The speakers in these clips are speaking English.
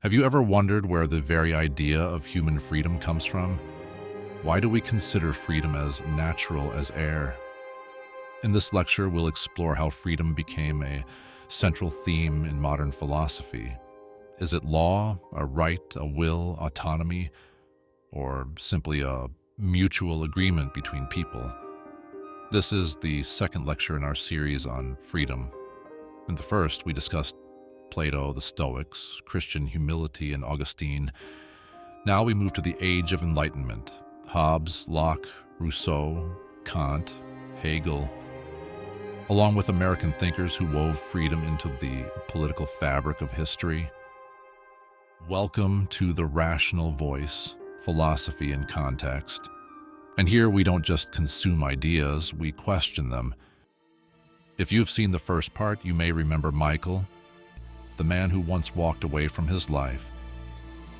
Have you ever wondered where the very idea of human freedom comes from? Why do we consider freedom as natural as air? In this lecture, we'll explore how freedom became a central theme in modern philosophy. Is it law, a right, a will, autonomy, or simply a mutual agreement between people? This is the second lecture in our series on freedom. In the first, we discussed Plato, the Stoics, Christian humility, and Augustine. Now we move to the Age of Enlightenment. Hobbes, Locke, Rousseau, Kant, Hegel, along with American thinkers who wove freedom into the political fabric of history. Welcome to the Rational Voice, Philosophy in Context. And here we don't just consume ideas, we question them. If you've seen the first part, you may remember Michael, the man who once walked away from his life.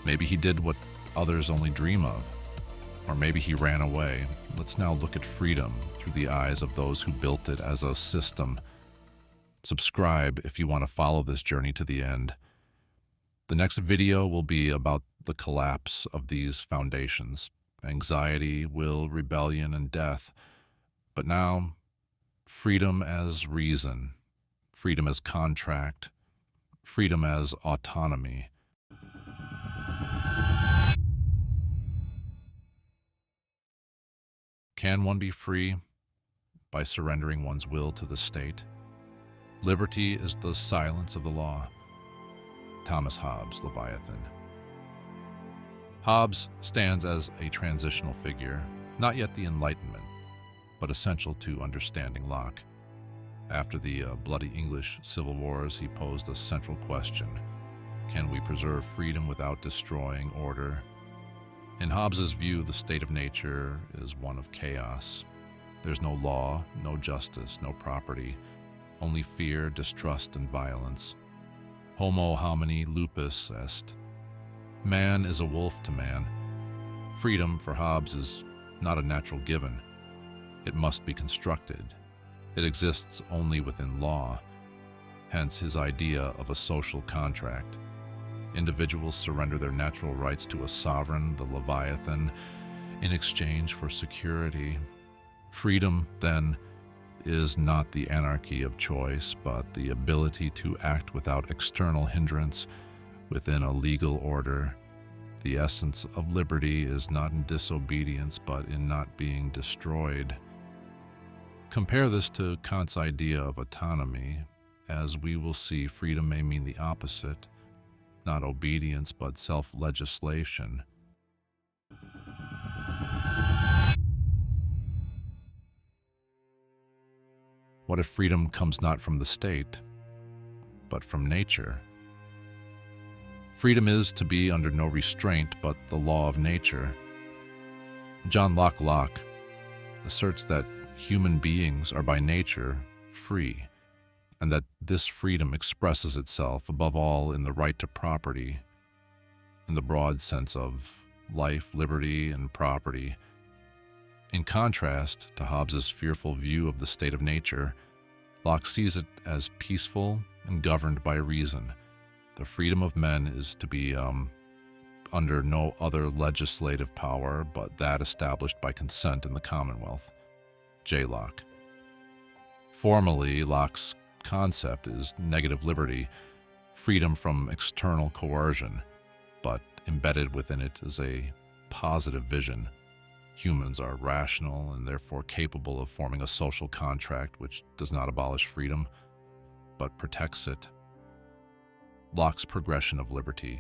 Maybe he did what others only dream of, or maybe he ran away. Let's now look at freedom through the eyes of those who built it as a system. Subscribe if you want to follow this journey to the end. The next video will be about the collapse of these foundations: anxiety, will, rebellion, and death. But now, freedom as reason, freedom as contract, freedom as autonomy. Can one be free by surrendering one's will to the state? Liberty is the silence of the law. Thomas Hobbes, Leviathan. Hobbes stands as a transitional figure, not yet the Enlightenment, but essential to understanding Locke. After the bloody English civil wars, he posed a central question: can we preserve freedom without destroying order? In Hobbes's view, the state of nature is one of chaos. There's no law, no justice, no property, only fear, distrust, and violence. Homo homini lupus est. Man is a wolf to man. Freedom, for Hobbes, is not a natural given. It must be constructed. It exists only within law, hence his idea of a social contract. Individuals surrender their natural rights to a sovereign, the Leviathan, in exchange for security. Freedom, then, is not the anarchy of choice, but the ability to act without external hindrance within a legal order. The essence of liberty is not in disobedience, but in not being destroyed. Compare this to Kant's idea of autonomy. As we will see, freedom may mean the opposite, not obedience, but self-legislation. What if freedom comes not from the state, but from nature? Freedom is to be under no restraint but the law of nature. Jean-Jacques Locke asserts that human beings are by nature free, and that this freedom expresses itself above all in the right to property, in the broad sense of life, liberty, and property. In contrast to Hobbes's fearful view of the state of nature, Locke sees it as peaceful and governed by reason. The freedom of men is to be under no other legislative power but that established by consent in the Commonwealth. J. Locke. Formally, Locke's concept is negative liberty, freedom from external coercion, but embedded within it is a positive vision. Humans are rational and therefore capable of forming a social contract which does not abolish freedom, but protects it. Locke's progression of liberty: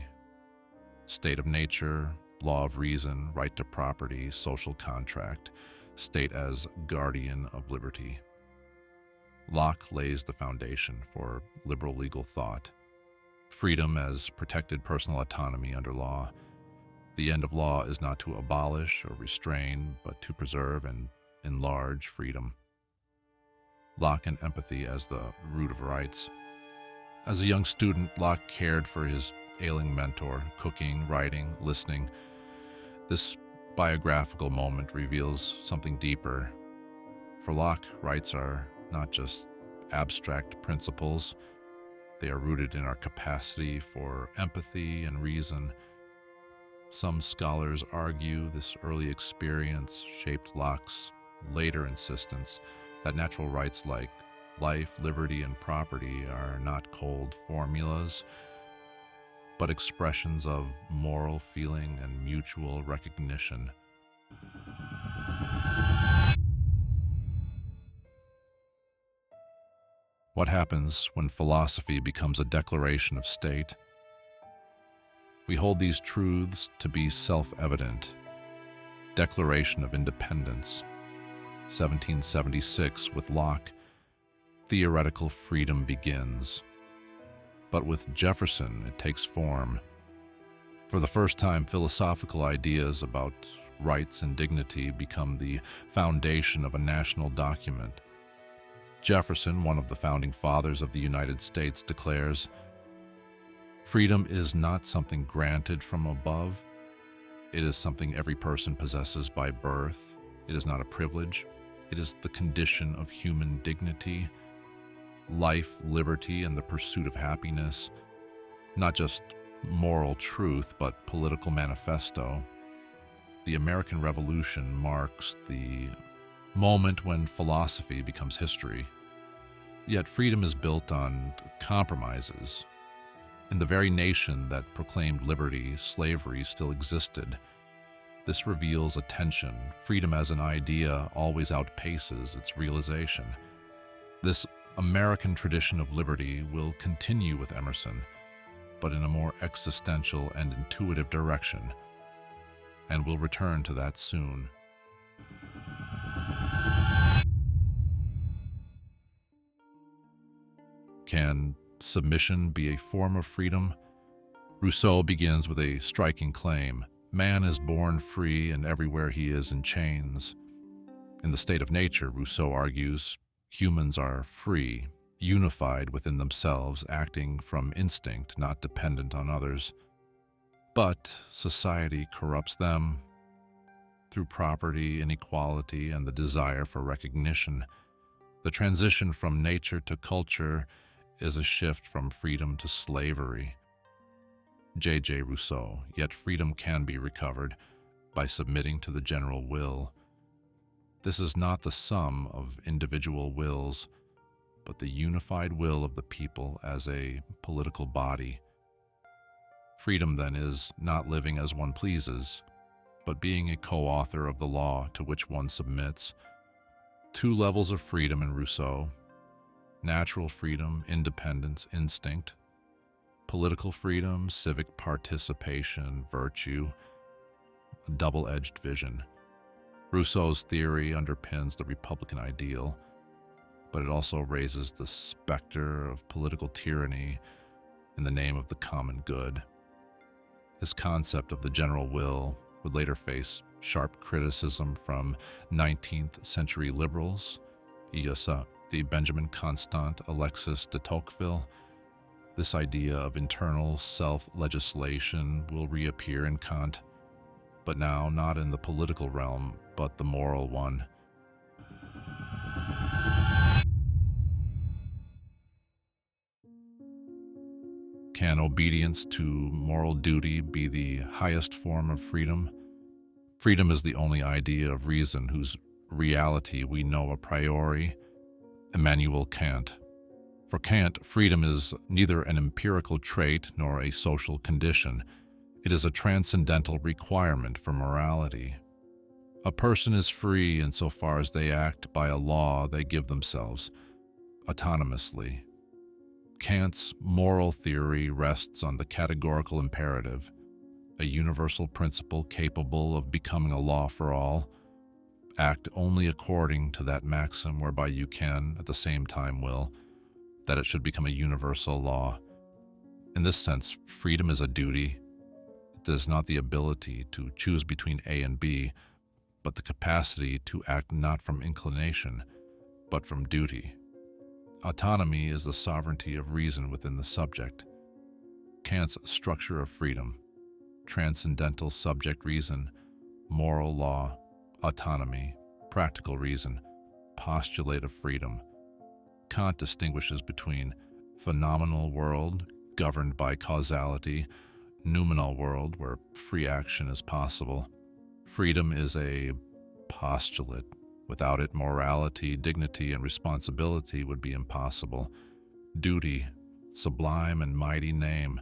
state of nature, law of reason, right to property, social contract, state as guardian of liberty. Locke lays the foundation for liberal legal thought. Freedom as protected personal autonomy under law. The end of law is not to abolish or restrain, but to preserve and enlarge freedom. Locke and empathy as the root of rights. As a young student, Locke cared for his ailing mentor, cooking, writing, listening. This biographical moment reveals something deeper. For Locke, rights are not just abstract principles, They are rooted in our capacity for empathy and reason. Some scholars argue this early experience shaped Locke's later insistence that natural rights like life, liberty, and property are not cold formulas, but expressions of moral feeling and mutual recognition. What happens when philosophy becomes a declaration of state? We hold these truths to be self-evident. Declaration of Independence, 1776, with Locke, theoretical freedom begins. But with Jefferson, it takes form. For the first time, philosophical ideas about rights and dignity become the foundation of a national document. Jefferson, one of the founding fathers of the United States, declares, "Freedom is not something granted from above. It is something every person possesses by birth. It is not a privilege. It is the condition of human dignity, life, liberty, and the pursuit of happiness, not just moral truth, but political manifesto." The American Revolution marks the moment when philosophy becomes history. Yet freedom is built on compromises. In the very nation that proclaimed liberty, slavery still existed. This reveals a tension. Freedom as an idea always outpaces its realization. This American tradition of liberty will continue with Emerson, but in a more existential and intuitive direction, and we'll return to that soon. Can submission be a form of freedom? Rousseau begins with a striking claim. Man is born free, and everywhere he is in chains. In The State of Nature, Rousseau argues, humans are free, unified within themselves, acting from instinct, not dependent on others. But society corrupts them through property, inequality, and the desire for recognition. The transition from nature to culture is a shift from freedom to slavery. J.J. Rousseau, yet freedom can be recovered by submitting to the general will. This is not the sum of individual wills, but the unified will of the people as a political body. Freedom, then, is not living as one pleases, but being a co-author of the law to which one submits. Two levels of freedom in Rousseau: natural freedom, independence, instinct; political freedom, civic participation, virtue, a double-edged vision. Rousseau's theory underpins the Republican ideal, but it also raises the specter of political tyranny in the name of the common good. His concept of the general will would later face sharp criticism from 19th century liberals, the Benjamin Constant, Alexis de Tocqueville. This idea of internal self-legislation will reappear in Kant, but now not in the political realm, but the moral one. Can obedience to moral duty be the highest form of freedom? Freedom is the only idea of reason whose reality we know a priori. Immanuel Kant. For Kant, freedom is neither an empirical trait nor a social condition. It is a transcendental requirement for morality. A person is free insofar as they act by a law they give themselves, autonomously. Kant's moral theory rests on the categorical imperative, a universal principle capable of becoming a law for all. Act only according to that maxim whereby you can, at the same time, will that it should become a universal law. In this sense, freedom is a duty. It is not the ability to choose between A and B, but the capacity to act not from inclination, but from duty. Autonomy is the sovereignty of reason within the subject. Kant's structure of freedom: transcendental subject reason, moral law, autonomy, practical reason, postulate of freedom. Kant distinguishes between phenomenal world governed by causality, noumenal world where free action is possible. Freedom is a postulate. Without it, morality, dignity, and responsibility would be impossible. Duty, sublime and mighty name,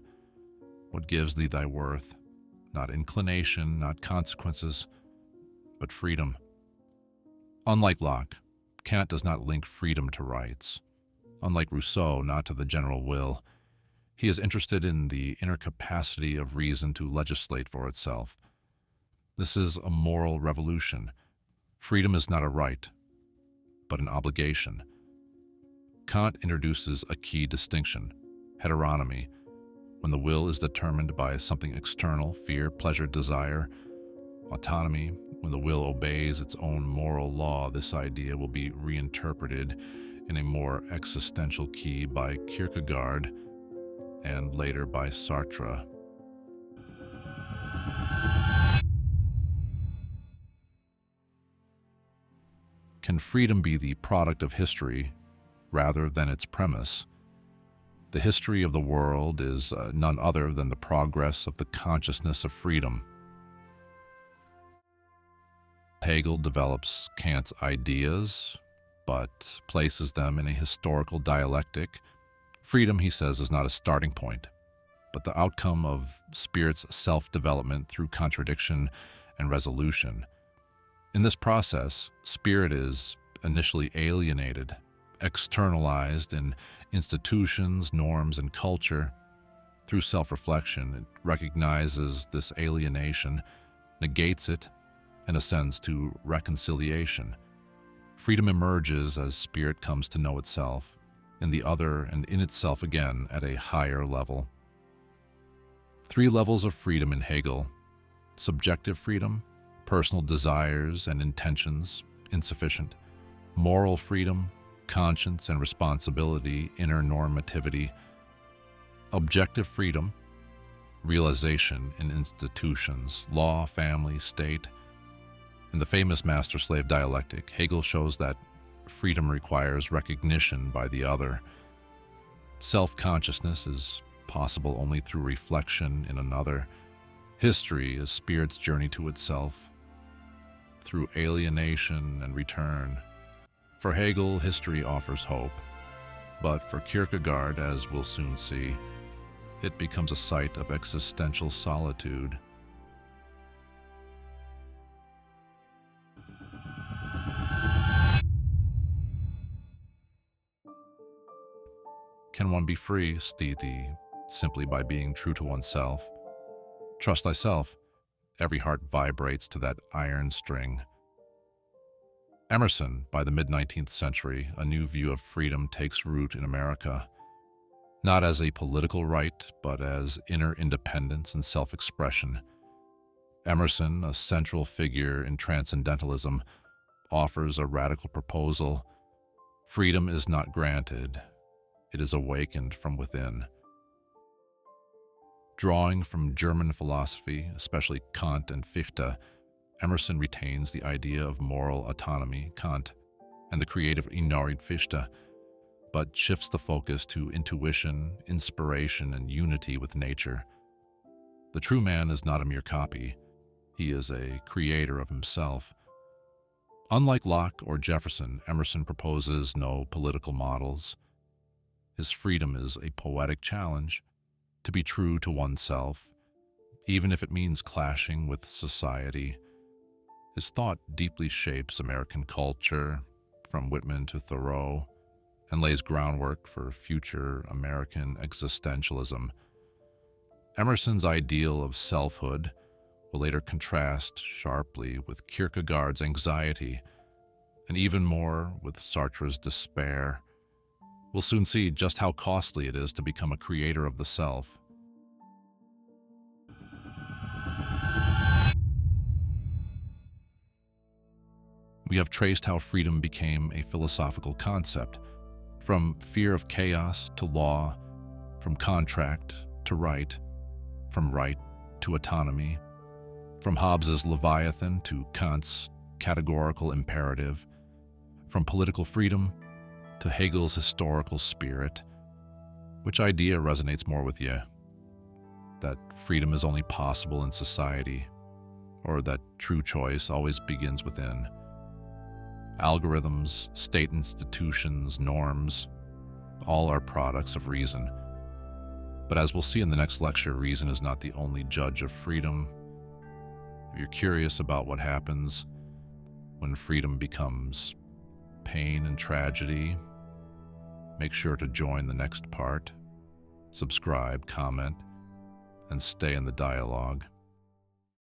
what gives thee thy worth? Not inclination, not consequences, but freedom. Unlike Locke, Kant does not link freedom to rights. Unlike Rousseau, not to the general will. He is interested in the inner capacity of reason to legislate for itself. This is a moral revolution. Freedom is not a right, but an obligation. Kant introduces a key distinction, heteronomy, when the will is determined by something external, fear, pleasure, desire. Autonomy, when the will obeys its own moral law. This idea will be reinterpreted in a more existential key by Kierkegaard and later by Sartre. Can freedom be the product of history rather than its premise? The history of the world is none other than the progress of the consciousness of freedom. Hegel develops Kant's ideas, but places them in a historical dialectic. Freedom, he says, is not a starting point, but the outcome of spirit's self-development through contradiction and resolution. In this process, spirit is initially alienated, externalized in institutions, norms, and culture. Through self-reflection, it recognizes this alienation, negates it, and ascends to reconciliation. Freedom emerges as spirit comes to know itself, in the other and in itself again at a higher level. 3 levels of freedom in Hegel: subjective freedom, personal desires and intentions, insufficient; moral freedom, conscience and responsibility, inner normativity; objective freedom, realization in institutions, law, family, state. In the famous master-slave dialectic, Hegel shows that freedom requires recognition by the other. Self-consciousness is possible only through reflection in another. History is spirit's journey to itself, through alienation and return. For Hegel, history offers hope, but for Kierkegaard, as we'll soon see, it becomes a site of existential solitude. Can one be free, sthiti, simply by being true to oneself? Trust thyself. Every heart vibrates to that iron string. Emerson, by the mid-19th century, a new view of freedom takes root in America, not as a political right, but as inner independence and self-expression. Emerson, a central figure in transcendentalism, offers a radical proposal. Freedom is not granted. It is awakened from within. Drawing from German philosophy, especially Kant and Fichte, Emerson retains the idea of moral autonomy, Kant, and the creative Innere Fichte, but shifts the focus to intuition, inspiration, and unity with nature. The true man is not a mere copy. He is a creator of himself. Unlike Locke or Jefferson, Emerson proposes no political models. His freedom is a poetic challenge to be true to oneself, even if it means clashing with society. His thought deeply shapes American culture, from Whitman to Thoreau, and lays groundwork for future American existentialism. Emerson's ideal of selfhood will later contrast sharply with Kierkegaard's anxiety, and even more with Sartre's despair. We'll soon see just how costly it is to become a creator of the self. We have traced how freedom became a philosophical concept, from fear of chaos to law, from contract to right, from right to autonomy, from Hobbes's Leviathan to Kant's categorical imperative, from political freedom to Hegel's historical spirit. Which idea resonates more with you? That freedom is only possible in society, or that true choice always begins within? Algorithms, state institutions, norms, all are products of reason. But as we'll see in the next lecture, reason is not the only judge of freedom. If you're curious about what happens when freedom becomes pain and tragedy, make sure to join the next part, subscribe, comment, and stay in the dialogue.